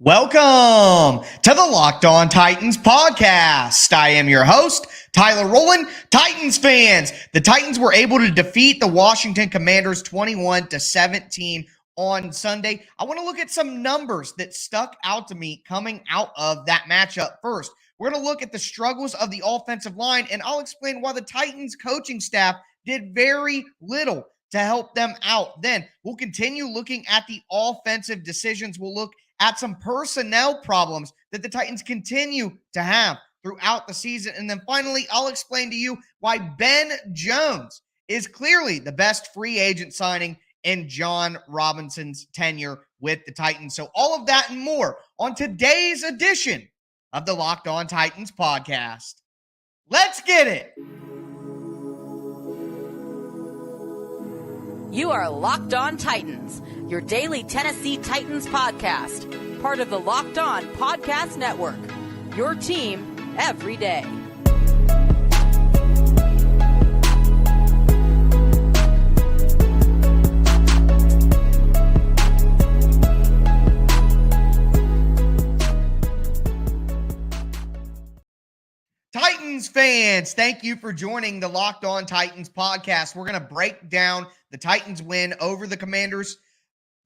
Welcome to the Locked On Titans podcast. I am your host, Tyler Rowland. Titans fans, the Titans were able to defeat the Washington Commanders 21-17 on Sunday. I want to look at some numbers that stuck out to me coming out of that matchup first. We're going to look at the struggles of the offensive line, and I'll explain why the Titans coaching staff did very little to help them out. Then we'll continue looking at the offensive decisions. We'll look at some personnel problems that the Titans continue to have throughout the season. And then finally, I'll explain to you why Ben Jones is clearly the best free agent signing in Jon Robinson's tenure with the Titans. So all of that and more on today's edition of the Locked On Titans podcast. Let's get it. You are Locked On Titans, your daily Tennessee Titans podcast, part of the Locked On Podcast Network, your team every day. Titans fans, thank you for joining the Locked On Titans podcast. We're going to break down the Titans win over the Commanders.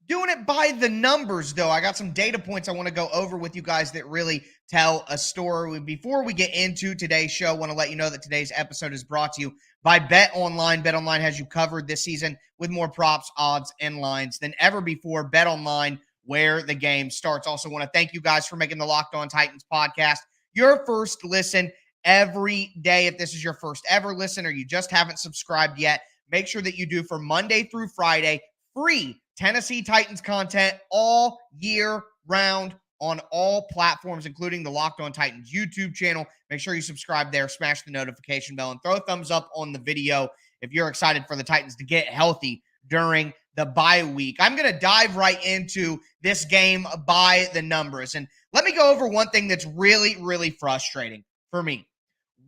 Doing it by the numbers, though. I got some data points I want to go over with you guys that really tell a story. Before we get into today's show, I want to let you know that today's episode is brought to you by BetOnline. BetOnline has you covered this season with more props, odds, and lines than ever before. BetOnline, where the game starts. Also want to thank you guys for making the Locked On Titans podcast your first listen every day. If this is your first ever listen or you just haven't subscribed yet, make sure that you do for Monday through Friday, free Tennessee Titans content all year round on all platforms, including the Locked On Titans YouTube channel. Make sure you subscribe there, smash the notification bell, and throw a thumbs up on the video if you're excited for the Titans to get healthy during the bye week. I'm going to dive right into this game by the numbers. And let me go over one thing that's really, really frustrating for me.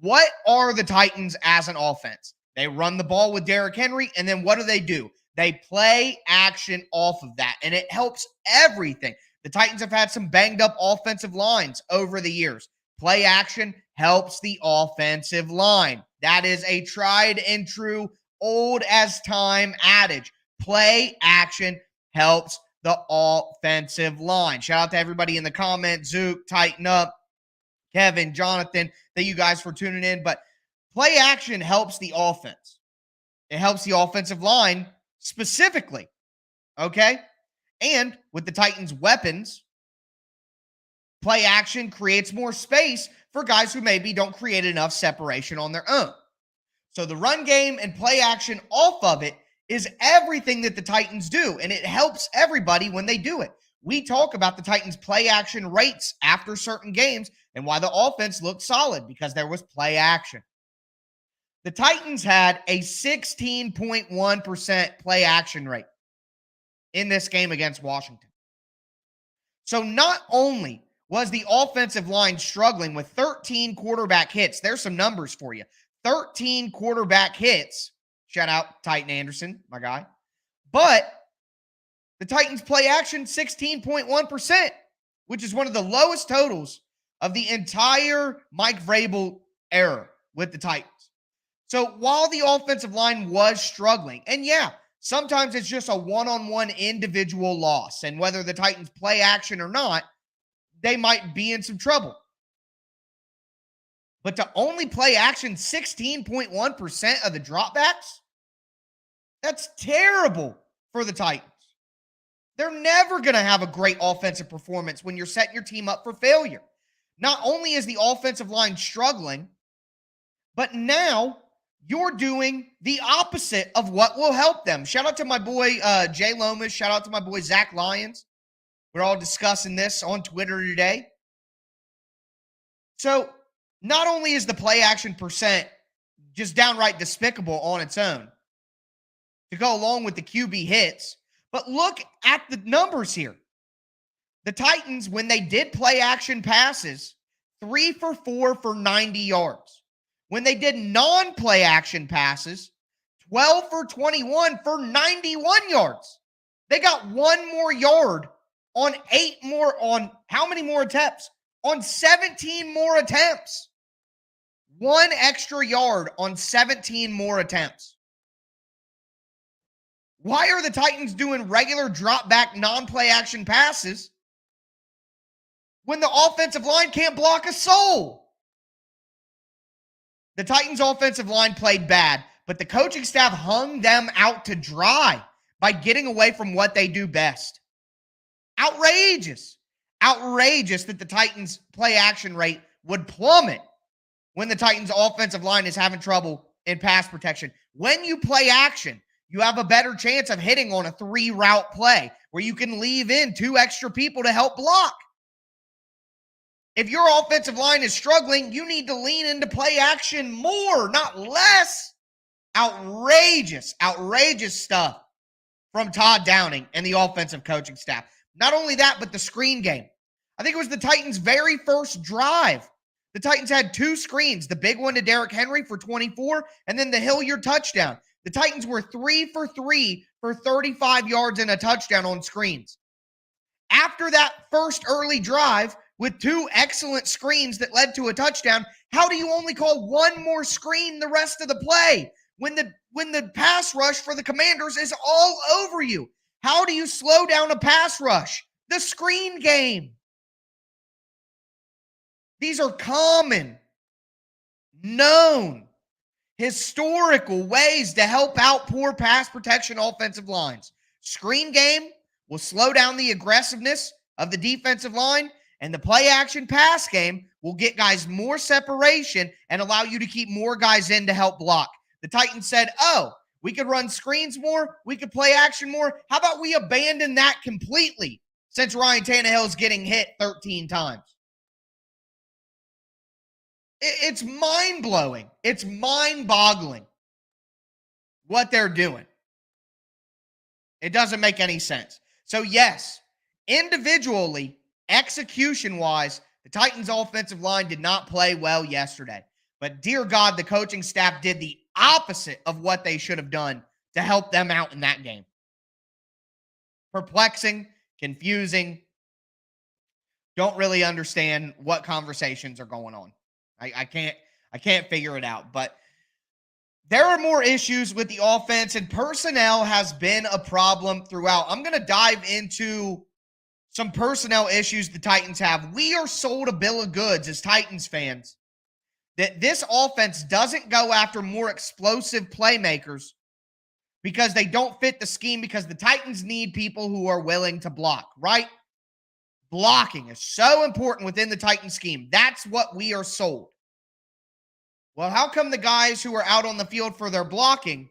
What are the Titans as an offense? They run the ball with Derrick Henry, and then what do? They play action off of that, and it helps everything. The Titans have had some banged-up offensive lines over the years. Play action helps the offensive line. That is a tried and true, old-as-time adage. Play action helps the offensive line. Shout out to everybody in the comments. Zook, Tighten Up, Kevin, Jonathan, thank you guys for tuning in. But play action helps the offense. It helps the offensive line specifically, okay? And with the Titans' weapons, play action creates more space for guys who maybe don't create enough separation on their own. So the run game and play action off of it is everything that the Titans do, and it helps everybody when they do it. We talk about the Titans' play action rates after certain games and why the offense looked solid because there was play action. The Titans had a 16.1% play action rate in this game against Washington. So not only was the offensive line struggling with 13 quarterback hits, there's some numbers for you. 13 quarterback hits. Shout out Titan Anderson, my guy. But the Titans play action 16.1%, which is one of the lowest totals of the entire Mike Vrabel era with the Titans. So while the offensive line was struggling, and yeah, sometimes it's just a one-on-one individual loss, and whether the Titans play action or not, they might be in some trouble. But to only play action 16.1% of the dropbacks, that's terrible for the Titans. They're never going to have a great offensive performance when you're setting your team up for failure. Not only is the offensive line struggling, but now you're doing the opposite of what will help them. Shout out to my boy Jay Lomas. Shout out to my boy Zach Lyons. We're all discussing this on Twitter today. So not only is the play action percent just downright despicable on its own to go along with the QB hits, but look at the numbers here. The Titans, when they did play action passes, 3 for 4 for 90 yards. When they did non-play action passes, 12 for 21 for 91 yards. They got one more yard on how many more attempts? On 17 more attempts. 1 extra yard on 17 more attempts. Why are the Titans doing regular drop back non-play action passes when the offensive line can't block a soul? The Titans offensive line played bad, but the coaching staff hung them out to dry by getting away from what they do best. Outrageous. Outrageous that the Titans play action rate would plummet when the Titans offensive line is having trouble in pass protection. When you play action, you have a better chance of hitting on a 3-route play where you can leave in 2 extra people to help block. If your offensive line is struggling, you need to lean into play action more, not less. Outrageous stuff from Todd Downing and the offensive coaching staff. Not only that, but the screen game. I think it was the Titans' very first drive. The Titans had 2 screens, the big one to Derrick Henry for 24, and then the Hilliard touchdown. The Titans were 3 for 3 for 35 yards and a touchdown on screens. After that first early drive with 2 excellent screens that led to a touchdown, how do you only call 1 more screen the rest of the play when the pass rush for the Commanders is all over you? How do you slow down a pass rush? The screen game. These are common, known, historical ways to help out poor pass protection offensive lines. Screen game will slow down the aggressiveness of the defensive line, and the play action pass game will get guys more separation and allow you to keep more guys in to help block. The Titans said, we could run screens more, we could play action more. How about we abandon that completely since Ryan Tannehill's getting hit 13 times? It's mind-blowing. It's mind-boggling what they're doing. It doesn't make any sense. So, yes, individually, execution-wise, the Titans' offensive line did not play well yesterday. But, dear God, the coaching staff did the opposite of what they should have done to help them out in that game. Perplexing, confusing, don't really understand what conversations are going on. I can't figure it out. But there are more issues with the offense, and personnel has been a problem throughout. I'm going to dive into some personnel issues the Titans have. We are sold a bill of goods as Titans fans that this offense doesn't go after more explosive playmakers because they don't fit the scheme, because the Titans need people who are willing to block, right? Blocking is so important within the Titan scheme. That's what we are sold. Well, how come the guys who are out on the field for their blocking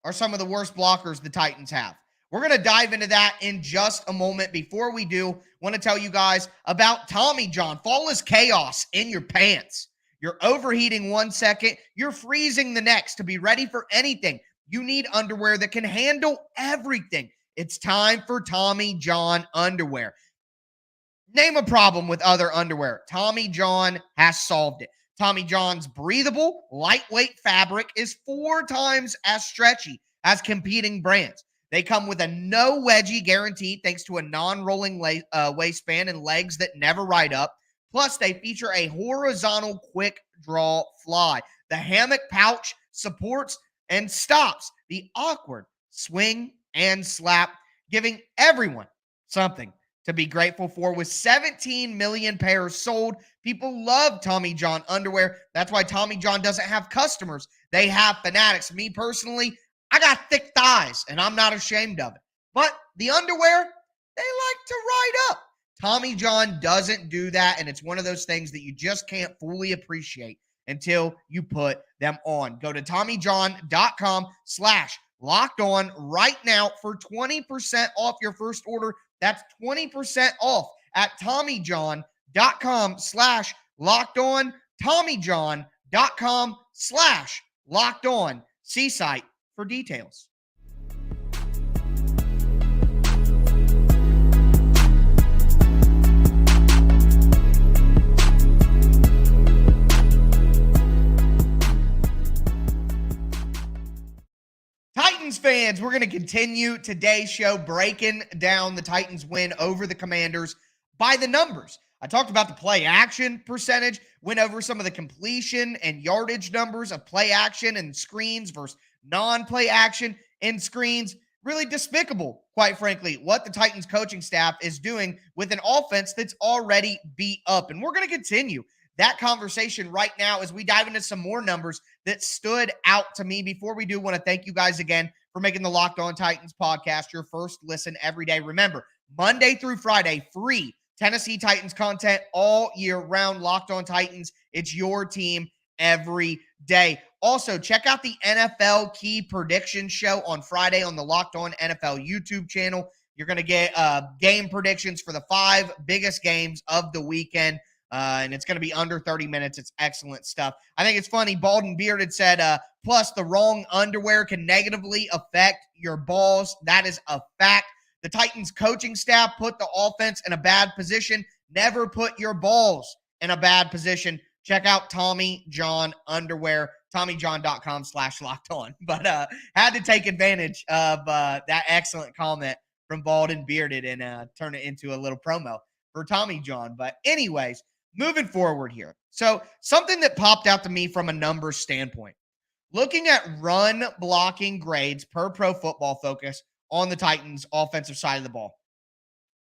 are some of the worst blockers the Titans have? We're going to dive into that in just a moment. Before we do, I want to tell you guys about Tommy John. Fall is chaos in your pants. You're overheating 1 second, you're freezing the next. To be ready for anything, you need underwear that can handle everything. It's time for Tommy John underwear. Name a problem with other underwear. Tommy John has solved it. Tommy John's breathable, lightweight fabric is 4 times as stretchy as competing brands. They come with a no wedgie guarantee thanks to a non-rolling waistband and legs that never ride up. Plus, they feature a horizontal quick draw fly. The hammock pouch supports and stops the awkward swing and slap, giving everyone something to be grateful for. With 17 million pairs sold, people love Tommy John underwear. That's why Tommy John doesn't have customers. They have fanatics. Me personally, I got thick thighs, and I'm not ashamed of it. But the underwear, they like to ride up. Tommy John doesn't do that, and it's one of those things that you just can't fully appreciate until you put them on. Go to TommyJohn.com/LockedOn right now for 20% off your first order. That's 20% off at TommyJohn.com/LockedOn. TommyJohn.com/LockedOn. See site for details. Titans fans, we're going to continue today's show breaking down the Titans win over the Commanders by the numbers. I talked about the play action percentage, went over some of the completion and yardage numbers of play action and screens versus non-play action and screens. Really despicable, quite frankly, what the Titans coaching staff is doing with an offense that's already beat up. And we're going to continue that conversation right now as we dive into some more numbers that stood out to me. Before we do, want to thank you guys again for making the Locked On Titans podcast your first listen every day. Remember, Monday through Friday, free Tennessee Titans content all year round. Locked On Titans, it's your team every day. Also, check out the NFL Key Prediction Show on Friday on the Locked On NFL YouTube channel. You're going to get game predictions for the 5 biggest games of the weekend. And it's going to be under 30 minutes. It's excellent stuff. I think it's funny. Bald and Bearded said, plus the wrong underwear can negatively affect your balls. That is a fact. The Titans coaching staff put the offense in a bad position. Never put your balls in a bad position. Check out Tommy John underwear, TommyJohn.com/locked-on. But had to take advantage of that excellent comment from Bald and Bearded and turn it into a little promo for Tommy John. But anyways, moving forward here. So something that popped out to me from a numbers standpoint, looking at run blocking grades per Pro Football Focus on the Titans offensive side of the ball.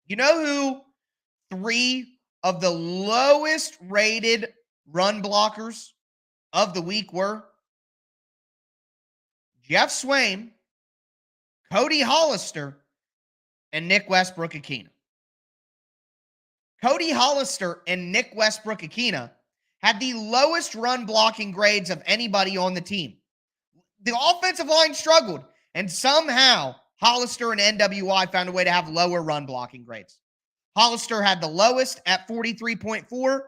You know who 3 of the lowest rated run blockers of the week were? Jeff Swaim, Cody Hollister, and Nick Westbrook-Akina. Cody Hollister and Nick Westbrook-Akina had the lowest run blocking grades of anybody on the team. The offensive line struggled, and somehow Hollister and NWI found a way to have lower run blocking grades. Hollister had the lowest at 43.4.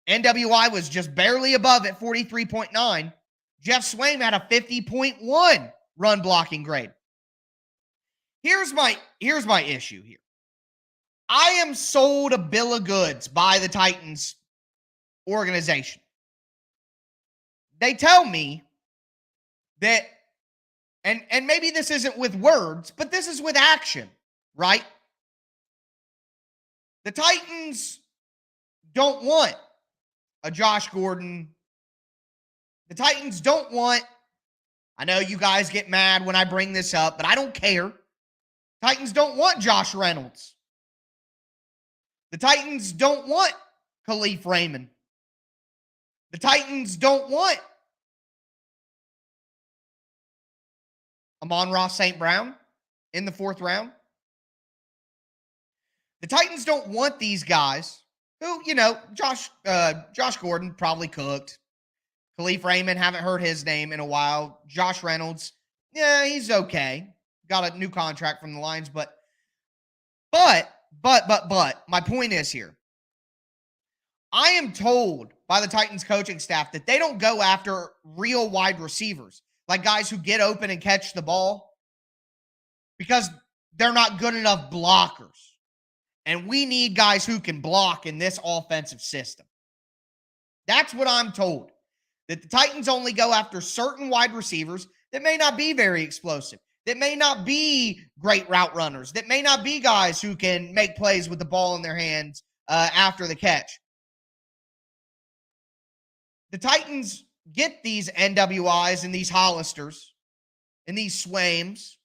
NWI was just barely above at 43.9. Jeff Swaim had a 50.1 run blocking grade. Here's my issue here. I am sold a bill of goods by the Titans organization. They tell me that, and maybe this isn't with words, but this is with action, right? The Titans don't want a Josh Gordon. The Titans don't want, I know you guys get mad when I bring this up, but I don't care. Titans don't want Josh Reynolds. The Titans don't want Khalif Raymond. The Titans don't want Amon-Ra St. Brown in the 4th round. The Titans don't want these guys who, Josh Gordon probably cooked. Khalif Raymond, haven't heard his name in a while. Josh Reynolds, yeah, he's okay. Got a new contract from the Lions, but my point is here. I am told by the Titans coaching staff that they don't go after real wide receivers, like guys who get open and catch the ball, because they're not good enough blockers. And we need guys who can block in this offensive system. That's what I'm told. That the Titans only go after certain wide receivers that may not be very explosive, that may not be great route runners, that may not be guys who can make plays with the ball in their hands after the catch. The Titans get these NWIs and these Hollisters and these Swaims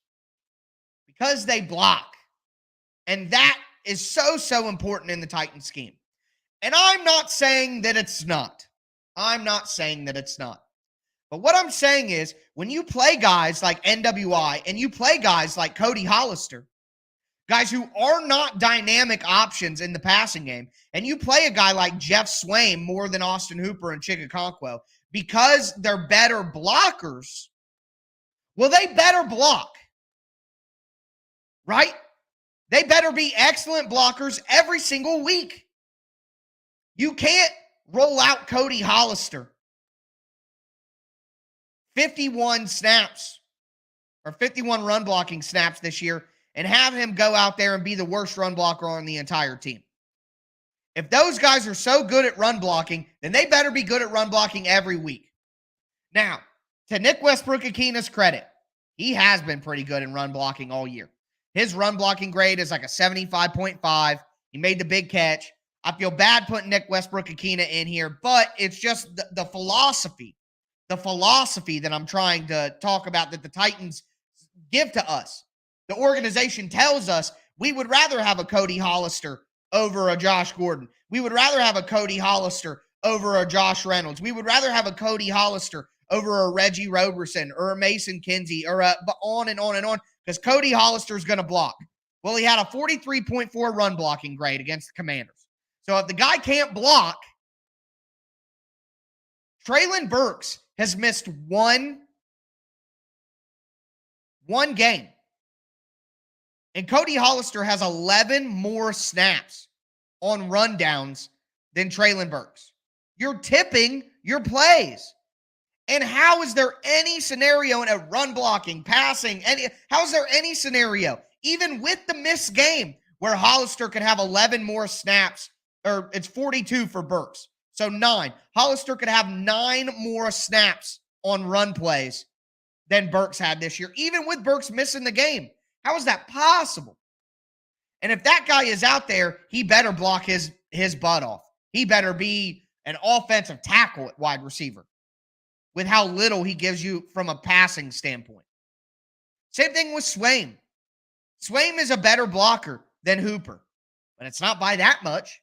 because they block. And that is so important in the Titans scheme. And I'm not saying that it's not. But what I'm saying is, when you play guys like NWI and you play guys like Cody Hollister, guys who are not dynamic options in the passing game, and you play a guy like Jeff Swaim more than Austin Hooper and Chigakonkwo because they're better blockers, well, they better block, right? They better be excellent blockers every single week. You can't roll out Cody Hollister 51 snaps or 51 run blocking snaps this year and have him go out there and be the worst run blocker on the entire team. If those guys are so good at run blocking, then they better be good at run blocking every week. Now, to Nick Westbrook-Akina's credit, He has been pretty good in run blocking all year. His run blocking grade is like a 75.5. He made the big catch. I feel bad putting Nick Westbrook-Ikhine in here, but it's just the philosophy that I'm trying to talk about that the Titans give to us. The organization tells us we would rather have a Cody Hollister over a Josh Gordon. We would rather have a Cody Hollister over a Josh Reynolds. We would rather have a Cody Hollister over a Reggie Roberson or a Mason Kinsey or on and on and on, because Cody Hollister is going to block. Well, he had a 43.4 run blocking grade against the Commanders. So if the guy can't block, Treylon Burks has missed one game. And Cody Hollister has 11 more snaps on rundowns than Treylon Burks. You're tipping your plays. And how is there any scenario in a run blocking, passing, how is there any scenario, even with the missed game, where Hollister could have 11 more snaps, or it's 42 for Burks, so 9. Hollister could have 9 more snaps on run plays than Burks had this year, even with Burks missing the game. How is that possible? And if that guy is out there, he better block his butt off. He better be an offensive tackle at wide receiver with how little he gives you from a passing standpoint. Same thing with Swaim. Swaim is a better blocker than Hooper, but it's not by that much.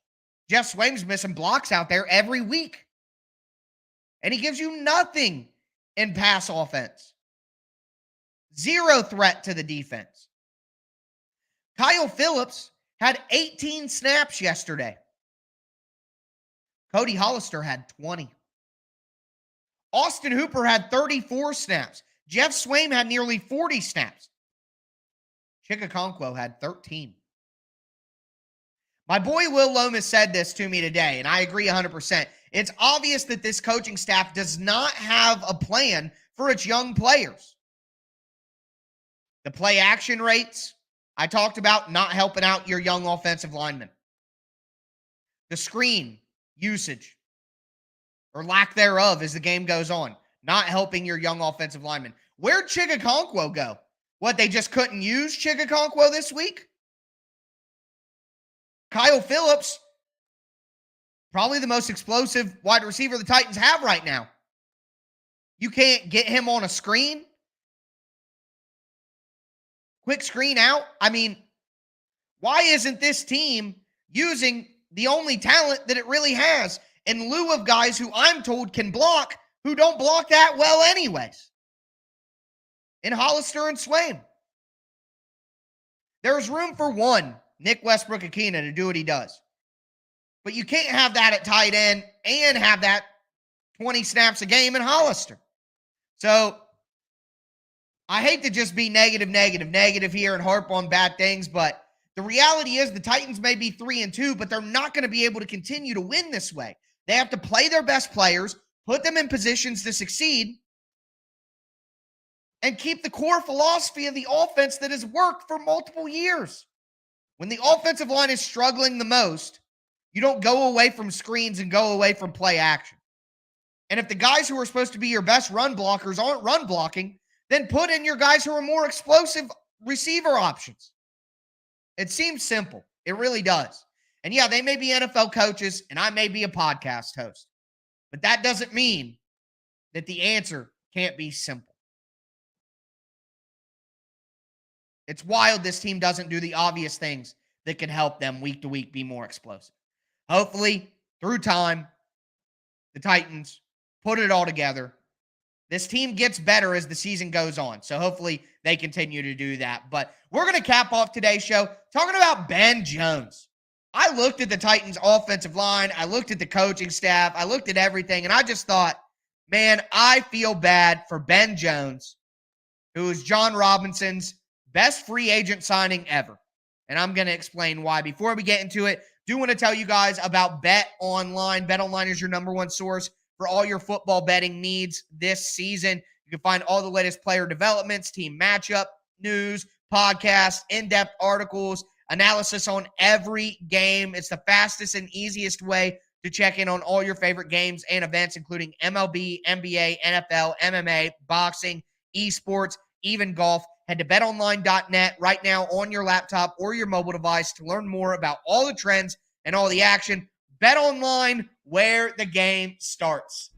Jeff Swaim's missing blocks out there every week, and he gives you nothing in pass offense. Zero threat to the defense. Kyle Phillips had 18 snaps yesterday. Cody Hollister had 20. Austin Hooper had 34 snaps. Jeff Swaim had nearly 40 snaps. Chikakonkwo had 13. My boy Will Lomas said this to me today, and I agree 100%. It's obvious that this coaching staff does not have a plan for its young players. The play action rates, I talked about not helping out your young offensive linemen. The screen usage, or lack thereof as the game goes on, not helping your young offensive linemen. Where'd Chikakonkwo go? What, they just couldn't use Chikakonkwo this week? Kyle Phillips, probably the most explosive wide receiver the Titans have right now. You can't get him on a screen? Quick screen out? I mean, why isn't this team using the only talent that it really has in lieu of guys who I'm told can block, who don't block that well anyways? In Hollister and Swaim. There's room for one, Nick Westbrook-Ikhine, to do what he does. But you can't have that at tight end and have that 20 snaps a game in Hollister. So I hate to just be negative here and harp on bad things, but the reality is the Titans may be 3-2, but they're not going to be able to continue to win this way. They have to play their best players, put them in positions to succeed, and keep the core philosophy of the offense that has worked for multiple years. When the offensive line is struggling the most, you don't go away from screens and go away from play action. And if the guys who are supposed to be your best run blockers aren't run blocking, then put in your guys who are more explosive receiver options. It seems simple. It really does. And yeah, they may be NFL coaches, and I may be a podcast host. But that doesn't mean that the answer can't be simple. It's wild this team doesn't do the obvious things that can help them week to week be more explosive. Hopefully, through time, the Titans put it all together. This team gets better as the season goes on, so hopefully they continue to do that. But we're going to cap off today's show talking about Ben Jones. I looked at the Titans' offensive line. I looked at the coaching staff. I looked at everything, and I just thought, man, I feel bad for Ben Jones, who is Jon Robinson's best free agent signing ever. And I'm going to explain why. Before we get into it, do want to tell you guys about BetOnline. BetOnline is your number one source for all your football betting needs this season. You can find all the latest player developments, team matchup, news, podcasts, in-depth articles, analysis on every game. It's the fastest and easiest way to check in on all your favorite games and events, including MLB, NBA, NFL, MMA, boxing, esports, even golf. Head to betonline.net right now on your laptop or your mobile device to learn more about all the trends and all the action. BetOnline, where the game starts.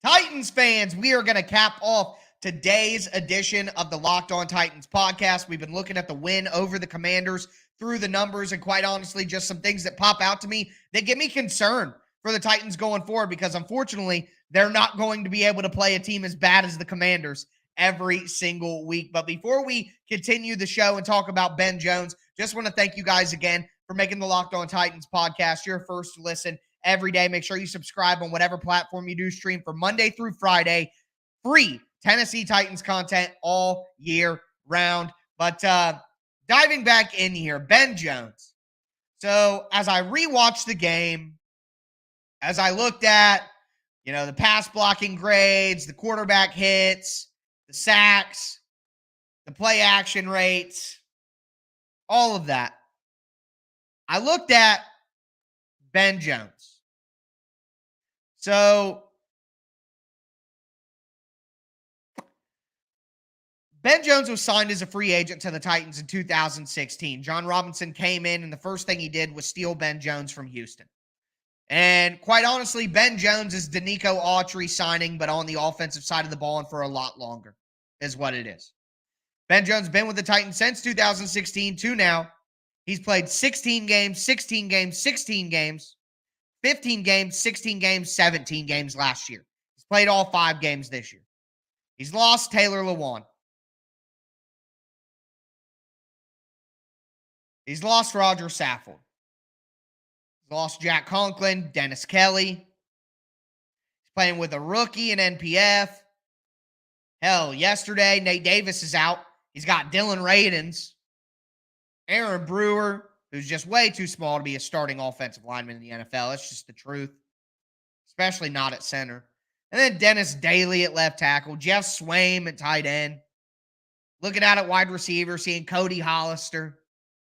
Titans fans, we are going to cap off today's edition of the Locked On Titans podcast. We've been looking at the win over the Commanders through the numbers, and quite honestly, just some things that pop out to me that give me concern for the Titans going forward, because unfortunately, they're not going to be able to play a team as bad as the Commanders every single week. But before we continue the show and talk about Ben Jones, just want to thank you guys again for making the Locked On Titans podcast your first listen every day. Make sure you subscribe on whatever platform you do stream for Monday through Friday. Free Tennessee Titans content all year round. But diving back in here, Ben Jones. So as I rewatched the game, as I looked at, the pass blocking grades, the quarterback hits, the sacks, the play action rates, all of that, I looked at Ben Jones. So Ben Jones was signed as a free agent to the Titans in 2016. Jon Robinson came in, and the first thing he did was steal Ben Jones from Houston. And quite honestly, Ben Jones is Danico Autry signing, but on the offensive side of the ball and for a lot longer is what it is. Ben Jones been with the Titans since 2016 to now. He's played 16 games, 16 games, 16 games, 15 games, 16 games, 17 games last year. He's played all 5 games this year. He's lost Taylor Lewan. He's lost Roger Saffold. He's lost Jack Conklin, Dennis Kelly. He's playing with a rookie in NPF. Hell, yesterday, Nate Davis is out. He's got Dylan Radins. Aaron Brewer, who's just way too small to be a starting offensive lineman in the NFL. That's just the truth, especially not at center. And then Dennis Daly at left tackle, Jeff Swaim at tight end. Looking out at wide receiver, seeing Cody Hollister,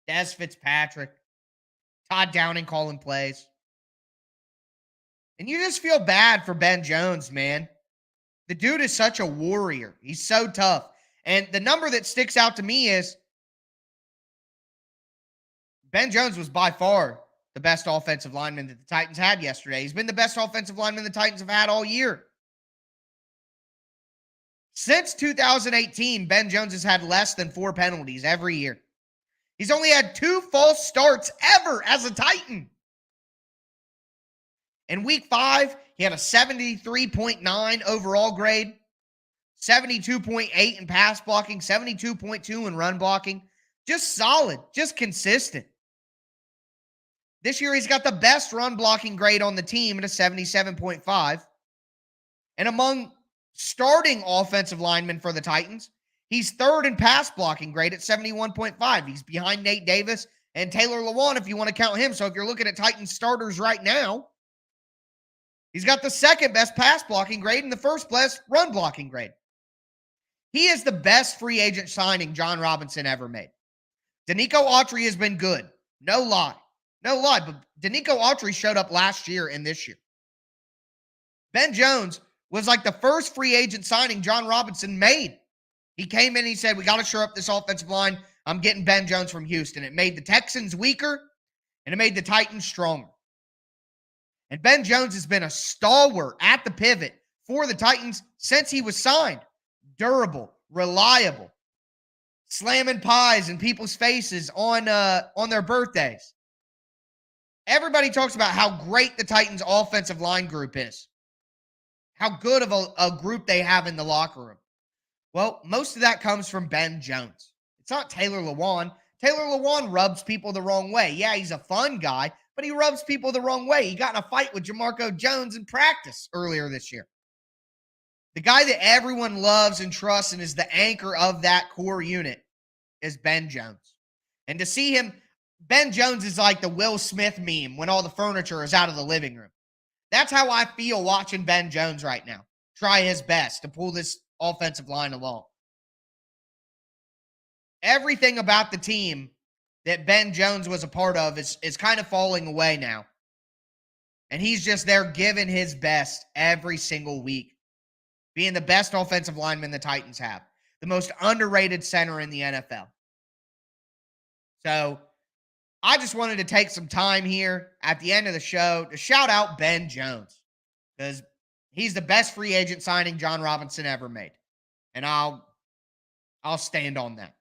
Des Fitzpatrick, Todd Downing calling plays. And you just feel bad for Ben Jones, man. The dude is such a warrior. He's so tough. And the number that sticks out to me is Ben Jones was by far the best offensive lineman that the Titans had yesterday. He's been the best offensive lineman the Titans have had all year. Since 2018, Ben Jones has had less than 4 penalties every year. He's only had 2 false starts ever as a Titan. In week 5, he had a 73.9 overall grade, 72.8 in pass blocking, 72.2 in run blocking. Just solid, just consistent. This year, he's got the best run blocking grade on the team at a 77.5. And among starting offensive linemen for the Titans, he's 3rd in pass blocking grade at 71.5. He's behind Nate Davis and Taylor Lewan if you want to count him. So if you're looking at Titans starters right now, he's got the 2nd best pass blocking grade and the 1st best run blocking grade. He is the best free agent signing Jon Robinson ever made. Danico Autry has been good. No lie. No lie, but Danico Autry showed up last year and this year. Ben Jones was like the first free agent signing Jon Robinson made. He came in and he said, we got to shore up this offensive line. I'm getting Ben Jones from Houston. It made the Texans weaker, and it made the Titans stronger. And Ben Jones has been a stalwart at the pivot for the Titans since he was signed. Durable, reliable, slamming pies in people's faces on their birthdays. Everybody talks about how great the Titans' offensive line group is, how good of a group they have in the locker room. Well, most of that comes from Ben Jones. It's not Taylor Lewan. Taylor Lewan rubs people the wrong way. Yeah, he's a fun guy, but he rubs people the wrong way. He got in a fight with Jamarco Jones in practice earlier this year. The guy that everyone loves and trusts and is the anchor of that core unit is Ben Jones. And to see him, Ben Jones is like the Will Smith meme when all the furniture is out of the living room. That's how I feel watching Ben Jones right now. Try his best to pull this offensive line along. everything about the team that Ben Jones was a part of is kind of falling away now. And he's just there giving his best every single week, being the best offensive lineman the Titans have, the most underrated center in the NFL. So I just wanted to take some time here at the end of the show to shout out Ben Jones, because he's the best free agent signing Jon Robinson ever made. And I'll stand on that.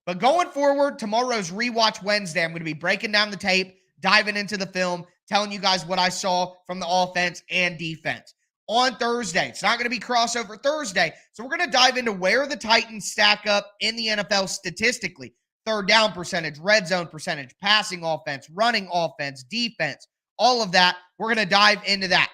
But going forward, tomorrow's Rewatch Wednesday, I'm going to be breaking down the tape, diving into the film, telling you guys what I saw from the offense and defense. On Thursday, it's not going to be crossover Thursday, so we're going to dive into where the Titans stack up in the NFL statistically. Third down percentage, red zone percentage, passing offense, running offense, defense, all of that. We're going to dive into that.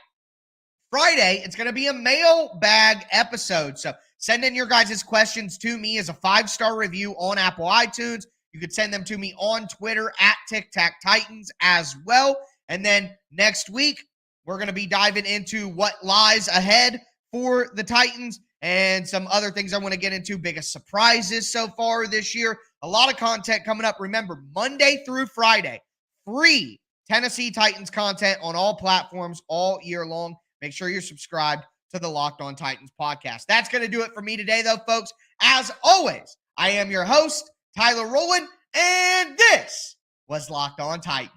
Friday, it's going to be a mailbag episode, so send in your guys' questions to me as a 5-star review on Apple iTunes. You could send them to me on Twitter at TicTacTitans as well. And then next week, we're going to be diving into what lies ahead for the Titans and some other things I want to get into. Biggest surprises so far this year. A lot of content coming up. Remember, Monday through Friday, free Tennessee Titans content on all platforms all year long. Make sure you're subscribed to the Locked On Titans podcast. That's going to do it for me today, though, folks. As always, I am your host, Tyler Rowland, and this was Locked On Titans.